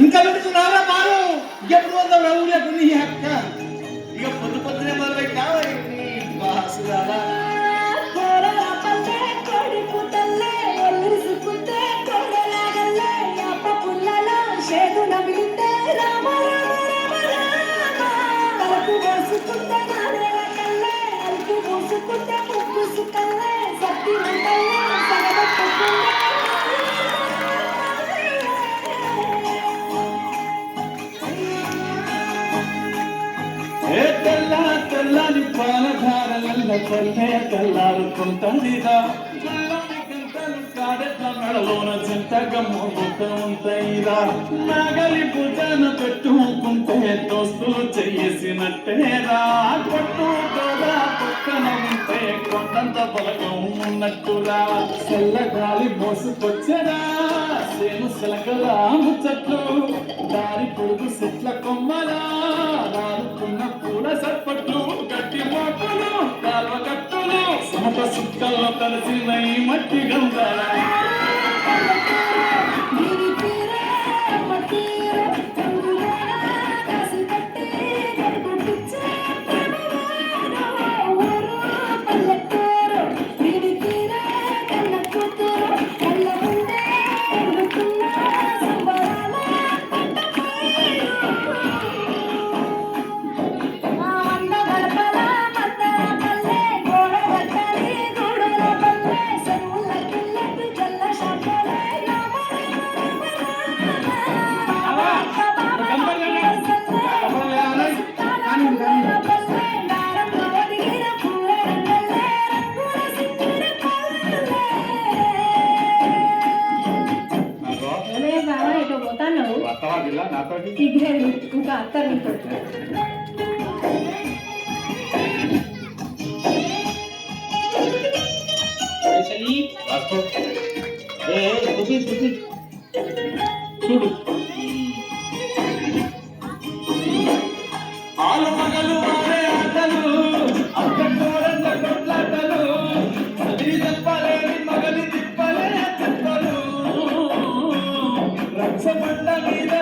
ఇంకా పెడుతున్నారా మారు ఎప్పుడు వద్దాం ఊరేపు నీ అక్క ఇక పొద్దు పొద్దునే మొదలైనా బాసురాలా తెల్లని పాలధారల పల్లె తెల్లారుకుంటుందిరా కాడెట్ల మెడలోన చింతగా మోగుతూ ఉంటాయిరా నాగలి భుజాన పెట్టుకుంటే దోస్తులు చేసినట్టేరా కొట్టు గోదా పక్కన ఉంటే కొండంత బలగం ఉన్నట్టురా చల్లగాలి మోసుకొచ్చరా సేను శిలకలా ముచ్చట్లు దారి పొడుగు చెట్ల కొమ్మలా రాలుకున్న పూల సప్పట్లు గట్టి మోటలు కాల్వ కట్టులు సమట సుక్కల్లో కలిసిన ఈ మట్టి గంధాల ఇంకా అత్తని చూడు ఆలు మగలు వాడే ఆటలు అక్కడోరంత కొట్లాటలు చదివి చెప్పలేని మగలి తిప్పలే తిప్పలు రక్ష బండ మీద